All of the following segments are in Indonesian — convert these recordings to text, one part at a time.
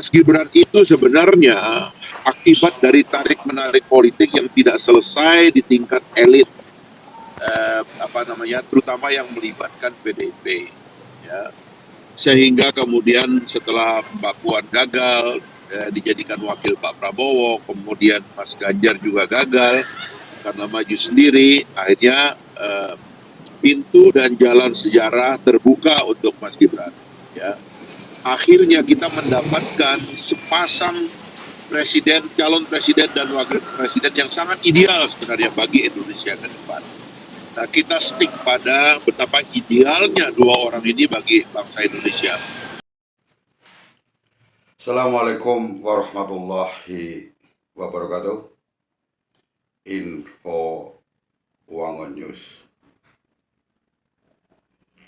Mas Gibran itu sebenarnya akibat dari tarik-menarik politik yang tidak selesai di tingkat elit, terutama yang melibatkan PDIP, ya. Sehingga kemudian setelah Mbak Puan gagal, dijadikan wakil Pak Prabowo, kemudian Mas Ganjar juga gagal karena maju sendiri, akhirnya pintu dan jalan sejarah terbuka untuk Mas Gibran, ya. Akhirnya kita mendapatkan sepasang calon presiden dan wakil presiden yang sangat ideal sebenarnya bagi Indonesia ke depan. Nah, kita stick pada betapa idealnya dua orang ini bagi bangsa Indonesia. Assalamualaikum warahmatullahi wabarakatuh. Info Wangon News.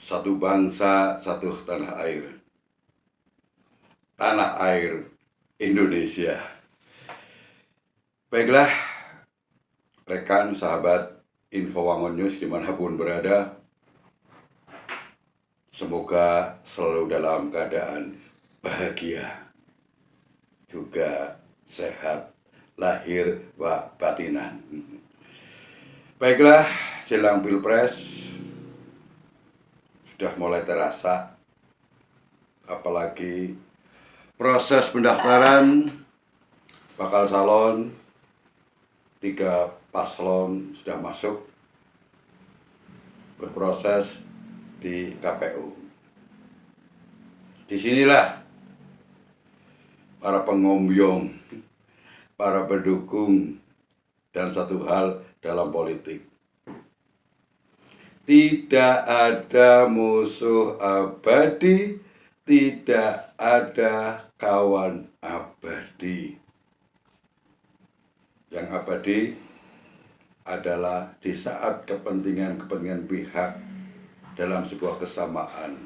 Satu bangsa, satu tanah air. Tanah air Indonesia. Baiklah, rekan, sahabat Info Wangon News dimanapun berada, semoga selalu dalam keadaan bahagia, juga sehat lahir wa batinan. Baiklah, jelang Pilpres sudah mulai terasa, apalagi proses pendaftaran bakal calon 3 paslon sudah masuk berproses di KPU. Disinilah para pengombyong, para pendukung, dan satu hal dalam politik. Tidak ada musuh abadi, tidak ada kawan abadi. Yang abadi adalah di saat kepentingan pihak dalam sebuah kesamaan.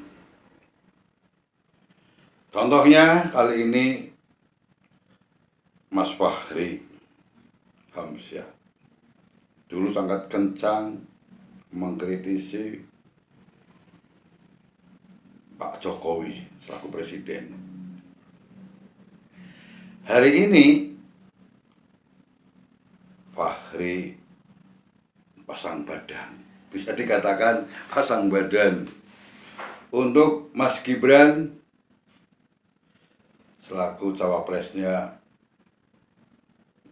Contohnya kali ini Mas Fachri Hamzah dulu sangat kencang mengkritisi Pak Jokowi selaku presiden. Hari ini Fachri pasang badan, bisa dikatakan pasang badan untuk Mas Gibran selaku cawapresnya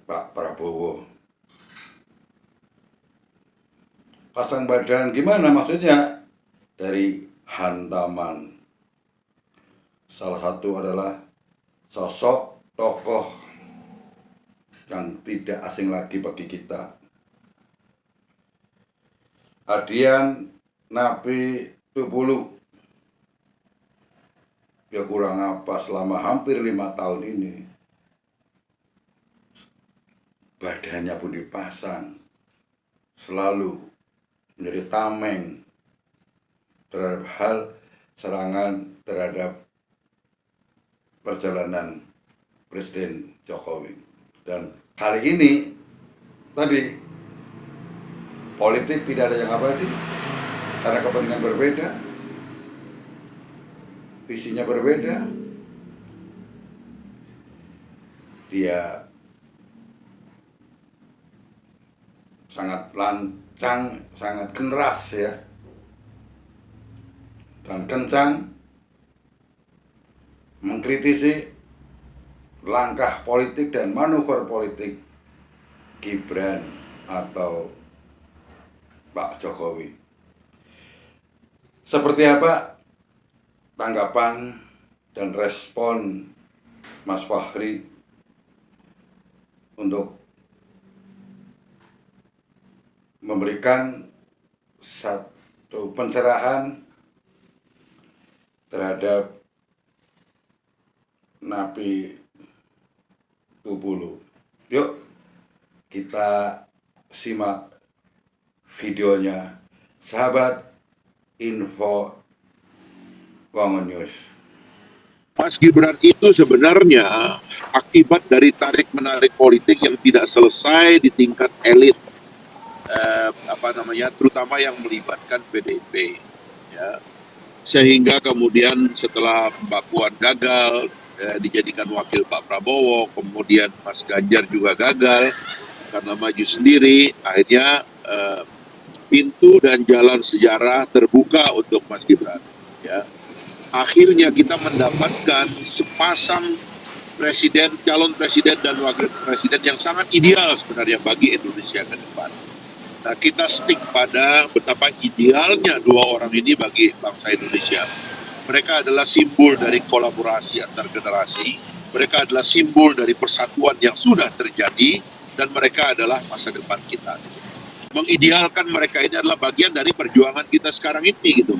Pak Prabowo. Pasang badan gimana maksudnya? Dari hantaman. Salah satu adalah sosok tokoh yang tidak asing lagi bagi kita. Adian Napi Tubulu. Ya kurang apa selama hampir 5 tahun ini. Badannya pun dipasang. Selalu menjadi tameng terhadap hal serangan terhadap perjalanan Presiden Jokowi. Dan kali ini tadi politik tidak ada yang abadi karena kepentingan berbeda, visinya berbeda. Dia sangat lancang, sangat keras ya, dan kencang mengkritisi langkah politik dan manuver politik Gibran atau Pak Jokowi. Seperti apa tanggapan dan respon Mas Fachri untuk memberikan satu pencerahan terhadap Napi Tubulu. Yuk kita simak videonya, sahabat Info Wangon News. Mas Gibran itu sebenarnya akibat dari tarik-menarik politik yang tidak selesai di tingkat elit, terutama yang melibatkan PDIP, ya. Sehingga kemudian setelah Mbak Puan gagal, dijadikan wakil Pak Prabowo, kemudian Mas Ganjar juga gagal karena maju sendiri. Akhirnya pintu dan jalan sejarah terbuka untuk Mas Gibran. Ya. Akhirnya kita mendapatkan sepasang calon presiden dan wakil presiden yang sangat ideal sebenarnya bagi Indonesia ke depan. Nah, kita stick pada betapa idealnya dua orang ini bagi bangsa Indonesia. Mereka adalah simbol dari kolaborasi antar generasi, mereka adalah simbol dari persatuan yang sudah terjadi, dan mereka adalah masa depan kita. Mengidealkan mereka ini adalah bagian dari perjuangan kita sekarang ini gitu.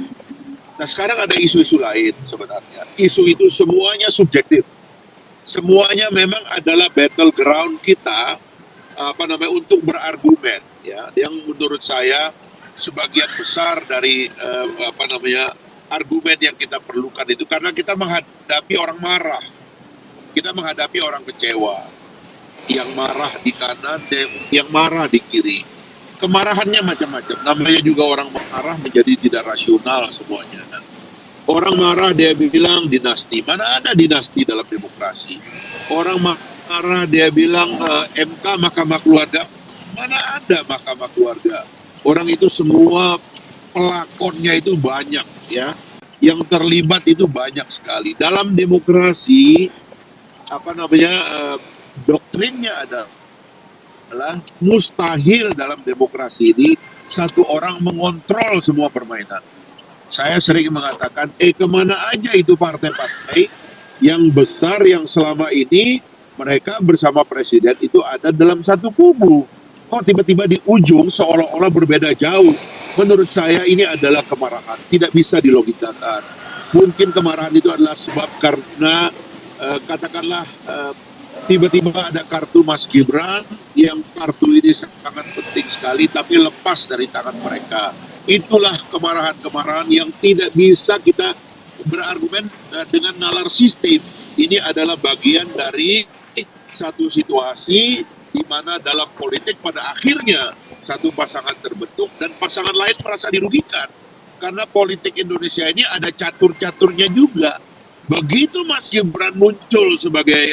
Nah, sekarang ada isu-isu lain sebenarnya. Isu itu semuanya subjektif. Semuanya memang adalah battleground kita untuk berargumen, ya, yang menurut saya sebagian besar dari argumen yang kita perlukan itu karena kita menghadapi orang marah, kita menghadapi orang kecewa, yang marah di kanan, yang marah di kiri. Kemarahannya macam-macam. Namanya juga orang marah menjadi tidak rasional semuanya. Orang marah dia bilang dinasti. Mana ada dinasti dalam demokrasi? Orang marah dia bilang MK Mahkamah Keluarga. Mana ada Mahkamah Keluarga? Orang itu semua pelakonnya itu banyak, ya. Yang terlibat itu banyak sekali. Dalam demokrasi doktrinnya adalah mustahil dalam demokrasi ini satu orang mengontrol semua permainan. Saya sering mengatakan, kemana aja itu partai-partai yang besar yang selama ini mereka bersama presiden itu ada dalam satu kubu. Kok tiba-tiba di ujung seolah-olah berbeda jauh. Menurut saya ini adalah kemarahan, tidak bisa dilogikakan. Mungkin kemarahan itu adalah sebab karena katakanlah tiba-tiba ada kartu Mas Gibran, yang kartu ini sangat penting sekali tapi lepas dari tangan mereka. Itulah kemarahan-kemarahan yang tidak bisa kita berargumen dengan nalar sistem. Ini adalah bagian dari satu situasi di mana dalam politik pada akhirnya satu pasangan terbentuk dan pasangan lain merasa dirugikan. Karena politik Indonesia ini ada catur-caturnya juga. Begitu Mas Gibran muncul sebagai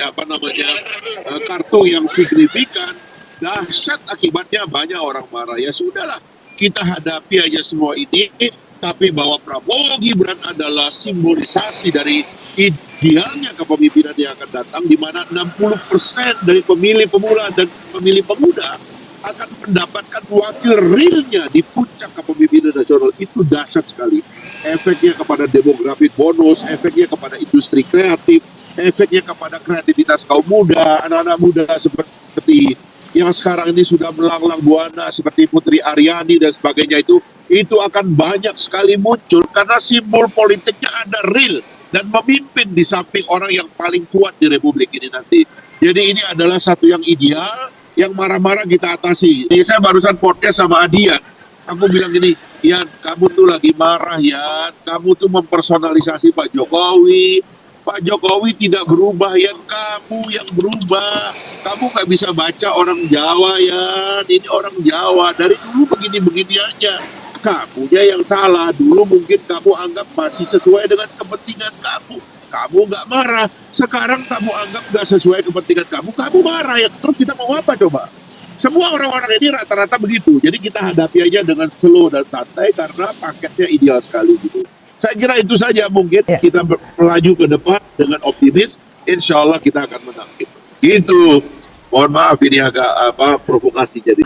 kartu yang signifikan, dahsyat akibatnya banyak orang marah. Ya sudahlah, kita hadapi aja semua ini, tapi bahwa Prabowo Gibran adalah simbolisasi dari idealnya kepemimpinan yang akan datang, di mana 60% dari pemilih pemula dan pemilih pemuda akan mendapatkan wakil realnya di puncak kepemimpinan nasional. Itu dahsyat sekali. Efeknya kepada demografik bonus, efeknya kepada industri kreatif, efeknya kepada kreativitas kaum muda, anak-anak muda seperti yang sekarang ini sudah melanglang buana seperti Putri Aryani dan sebagainya, itu akan banyak sekali muncul karena simbol politiknya ada real dan memimpin di samping orang yang paling kuat di Republik ini nanti. Jadi ini adalah satu yang ideal, yang marah-marah kita atasi. Jadi saya barusan podcast sama Adian, aku bilang gini, Yan, kamu tuh lagi marah, Yan, kamu tuh mempersonalisasi Pak Jokowi. Pak Jokowi tidak berubah, Yan, kamu yang berubah. Kamu nggak bisa baca orang Jawa, Yan, ini orang Jawa, dari dulu begini-begini aja. Kamunya yang salah, dulu mungkin kamu anggap masih sesuai dengan kepentingan kamu. Kamu nggak marah, sekarang kamu anggap nggak sesuai kepentingan kamu marah, ya terus kita mau apa coba? Semua orang-orang ini rata-rata begitu, jadi kita hadapi aja dengan slow dan santai karena paketnya ideal sekali gitu. Saya kira itu saja, mungkin kita melaju ke depan dengan optimis, insya Allah kita akan menang gitu. Mohon maaf ini agak provokasi jadi.